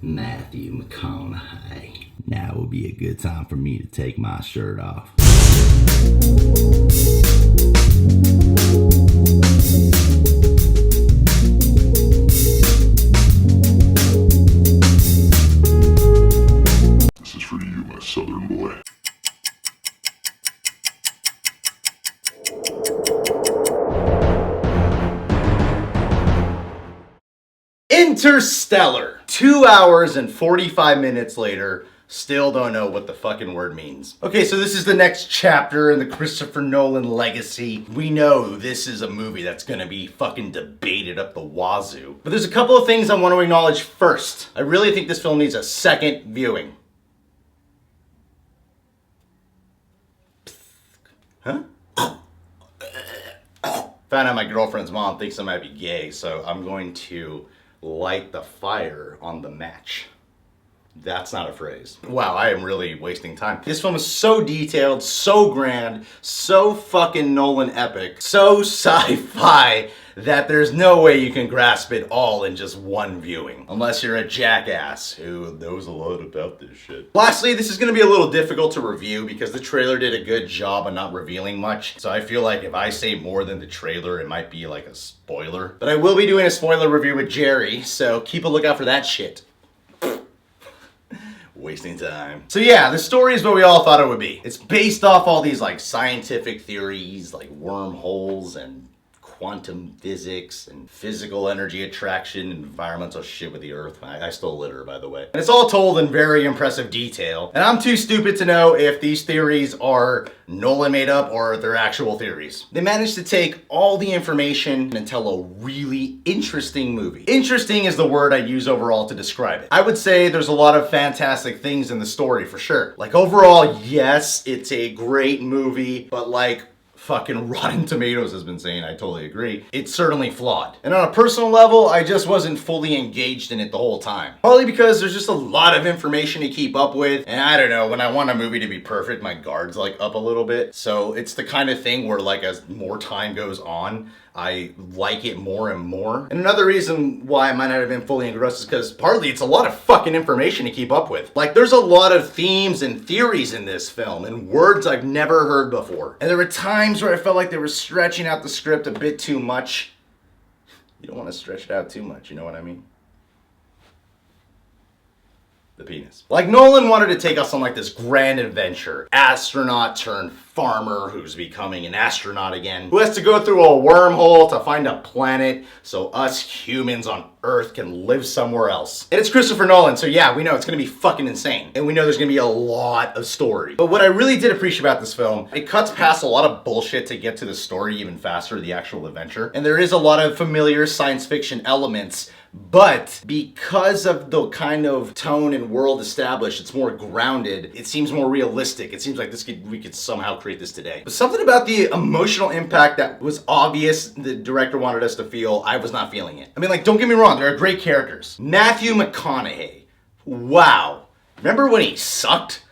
Matthew McConaughey. Now would be a good time for me to take my shirt off. This is for you, my southern boy. Interstellar. 2 hours and 45 minutes later, still don't know what the fucking word means. Okay, so this is the next chapter in the Christopher Nolan legacy. We know this is a movie that's gonna be fucking debated up the wazoo. But there's a couple of things I want to acknowledge first. I really think this film needs a second viewing. Huh? Found out my girlfriend's mom thinks I might be gay, so I'm going to light the fire on the match. That's not a phrase. Wow, I am really wasting time. This film is so detailed, so grand, so fucking Nolan epic, so sci-fi that there's no way you can grasp it all in just one viewing. Unless you're a jackass who knows a lot about this shit. Lastly, this is gonna be a little difficult to review because the trailer did a good job of not revealing much. So I feel like if I say more than the trailer, it might be like a spoiler. But I will be doing a spoiler review with Jerry, so keep a lookout for that shit. Wasting time. So yeah, the story is what we all thought it would be. It's based off all these like scientific theories like wormholes and quantum physics and physical energy attraction and environmental shit with the earth. I stole litter, by the way. And it's all told in very impressive detail. And I'm too stupid to know if these theories are Nolan made up or they're actual theories. They managed to take all the information and tell a really interesting movie. Interesting is the word I'd use overall to describe it. I would say there's a lot of fantastic things in the story for sure. Like overall, yes, it's a great movie, but like fucking Rotten Tomatoes has been saying, I totally agree, it's certainly flawed. And on a personal level, I just wasn't fully engaged in it the whole time. Partly because there's just a lot of information to keep up with, and I don't know, when I want a movie to be perfect, my guard's like up a little bit. So it's the kind of thing where like as more time goes on, I like it more and more. And another reason why I might not have been fully engrossed is because partly it's a lot of fucking information to keep up with. Like there's a lot of themes and theories in this film and words I've never heard before. And there were times where I felt like they were stretching out the script a bit too much. You don't want to stretch it out too much, you know what I mean? The penis. Like Nolan wanted to take us on like this grand adventure. Astronaut turned farmer who's becoming an astronaut again, who has to go through a wormhole to find a planet so us humans on Earth can live somewhere else. And it's Christopher Nolan, so yeah, we know it's gonna be fucking insane. And we know there's gonna be a lot of story. But what I really did appreciate about this film, it cuts past a lot of bullshit to get to the story even faster, the actual adventure. And there is a lot of familiar science fiction elements, but because of the kind of tone and world established, it's more grounded. It seems more realistic. It seems like we could somehow create this today. But something about the emotional impact that was obvious the director wanted us to feel, I was not feeling it. I mean, like, don't get me wrong, there are great characters. Matthew McConaughey. Wow. Remember when he sucked?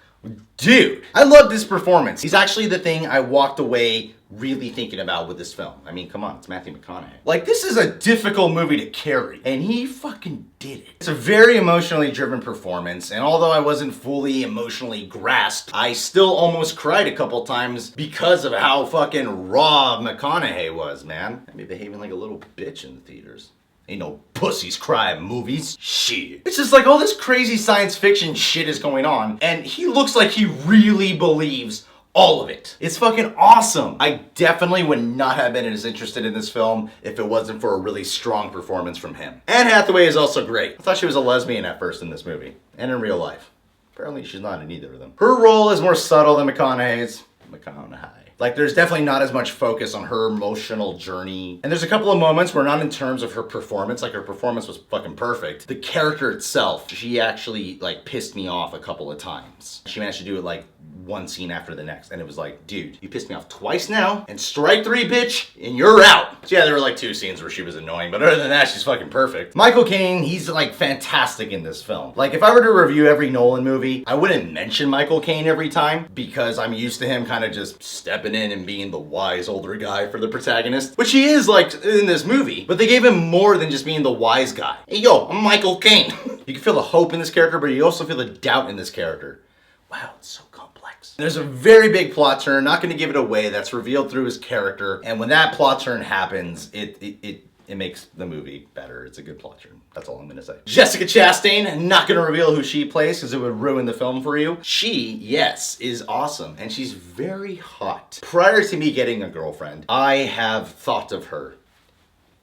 Dude, I loved his performance. He's actually the thing I walked away really thinking about with this film. I mean, come on, it's Matthew McConaughey. Like, this is a difficult movie to carry, and he fucking did it. It's a very emotionally driven performance, and although I wasn't fully emotionally grasped, I still almost cried a couple times because of how fucking raw McConaughey was, man. I mean, behaving like a little bitch in the theaters. Ain't no pussies cry movies. Shit. It's just like all this crazy science fiction shit is going on, and he looks like he really believes all of it. It's fucking awesome. I definitely would not have been as interested in this film if it wasn't for a really strong performance from him. Anne Hathaway is also great. I thought she was a lesbian at first in this movie, and in real life. Apparently she's not in either of them. Her role is more subtle than McConaughey's. McConaughey. Like, there's definitely not as much focus on her emotional journey. And there's a couple of moments where not in terms of her performance, like her performance was fucking perfect. The character itself, she actually like pissed me off a couple of times. She managed to do it like one scene after the next. And it was like, dude, you pissed me off twice now, and strike 3, bitch, and you're out. So yeah, there were like 2 scenes where she was annoying, but other than that, she's fucking perfect. Michael Caine, he's like fantastic in this film. Like if I were to review every Nolan movie, I wouldn't mention Michael Caine every time because I'm used to him kind of just stepping in and being the wise older guy for the protagonist, which he is like in this movie, but they gave him more than just being the wise guy. Hey yo, I'm Michael Caine. You can feel the hope in this character, but you also feel the doubt in this character. Wow, it's so complex. There's a very big plot turn, not going to give it away, that's revealed through his character, and when that plot turn happens, it makes the movie better. It's a good plot turn. That's all I'm gonna say. Jessica Chastain, not gonna reveal who she plays because it would ruin the film for you. She, yes, is awesome, and she's very hot. Prior to me getting a girlfriend, I have thought of her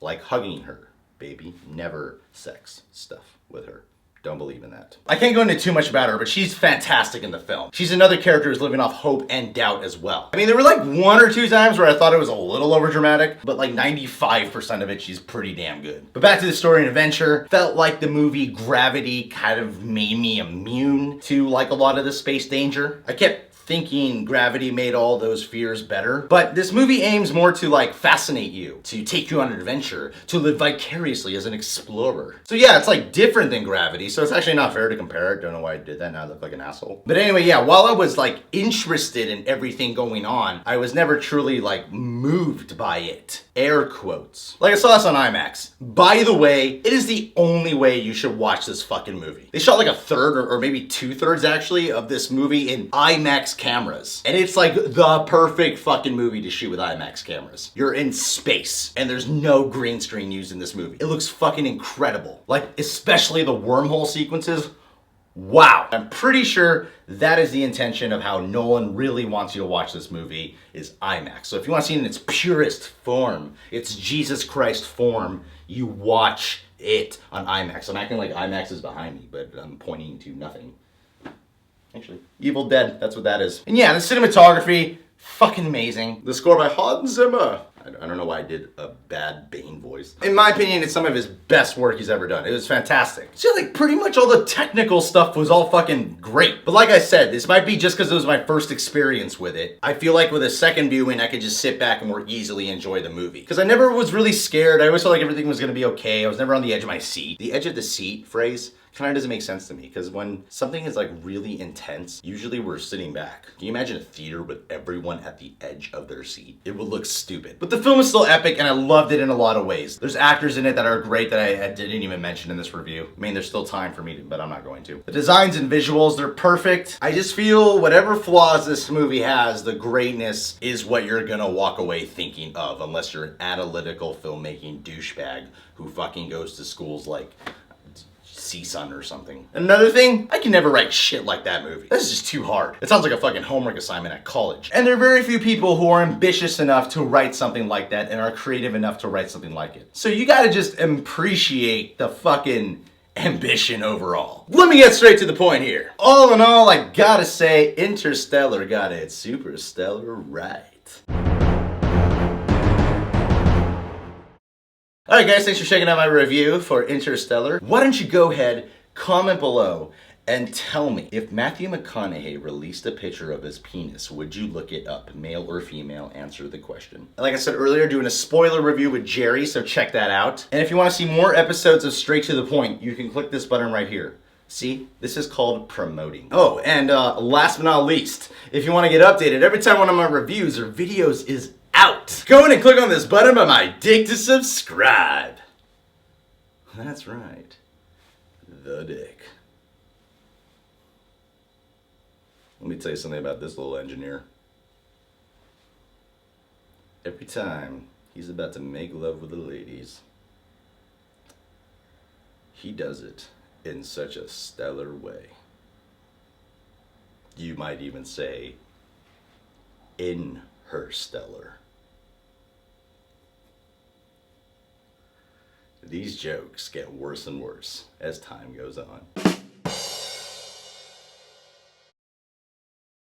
like hugging her, baby. Never sex stuff with her. Don't believe in that. I can't go into too much about her, but she's fantastic in the film. She's another character who's living off hope and doubt as well. I mean, there were like 1 or 2 times where I thought it was a little overdramatic, but like 95% of it, she's pretty damn good. But back to the story and adventure, felt like the movie Gravity kind of made me immune to like a lot of the space danger. I kept thinking Gravity made all those fears better. But this movie aims more to like fascinate you, to take you on an adventure, to live vicariously as an explorer. So yeah, it's like different than Gravity, so it's actually not fair to compare it. Don't know why I did that, now I look like an asshole. But anyway, yeah, while I was like interested in everything going on, I was never truly like moved by it. Air quotes. Like I saw this on IMAX. By the way, it is the only way you should watch this fucking movie. They shot like a third or maybe 2/3 actually of this movie in IMAX cameras. And it's like the perfect fucking movie to shoot with IMAX cameras. You're in space and there's no green screen used in this movie. It looks fucking incredible. Like especially the wormhole sequences. Wow. I'm pretty sure that is the intention of how Nolan really wants you to watch this movie is IMAX. So if you want to see it in its purest form, its Jesus Christ form, you watch it on IMAX. I'm acting like IMAX is behind me, but I'm pointing to nothing. Actually, Evil Dead, that's what that is. And yeah, the cinematography, fucking amazing. The score by Hans Zimmer. I don't know why I did a bad Bane voice. In my opinion, it's some of his best work he's ever done. It was fantastic. So like pretty much all the technical stuff was all fucking great. But like I said, this might be just because it was my first experience with it. I feel like with a second viewing, I could just sit back and more easily enjoy the movie. Because I never was really scared. I always felt like everything was gonna be okay. I was never on the edge of my seat. The edge of the seat phrase kind of doesn't make sense to me because when something is like really intense, usually we're sitting back. Can you imagine a theater with everyone at the edge of their seat? It would look stupid. But the film is still epic and I loved it in a lot of ways. There's actors in it that are great that I didn't even mention in this review. I mean, there's still time for me to, but I'm not going to. The designs and visuals, they're perfect. I just feel whatever flaws this movie has, the greatness is what you're gonna walk away thinking of unless you're an analytical filmmaking douchebag who fucking goes to schools like CSUN or something. Another thing, I can never write shit like that movie. This is just too hard. It sounds like a fucking homework assignment at college. And there are very few people who are ambitious enough to write something like that and are creative enough to write something like it. So you gotta just appreciate the fucking ambition overall. Let me get straight to the point here. All in all, I gotta say, Interstellar got it super stellar right. Alright guys, thanks for checking out my review for Interstellar. Why don't you go ahead, comment below, and tell me, if Matthew McConaughey released a picture of his penis, would you look it up? Male or female? Answer the question. Like I said earlier, doing a spoiler review with Jerry, so check that out. And if you want to see more episodes of Straight to the Point, you can click this button right here. See, this is called promoting. Oh, and last but not least, if you want to get updated every time one of my reviews or videos is out, go in and click on this button by my dick to subscribe. That's right, the dick. Let me tell you something about this little engineer. Every time he's about to make love with the ladies, he does it in such a stellar way. You might even say, in her stellar. These jokes get worse and worse as time goes on.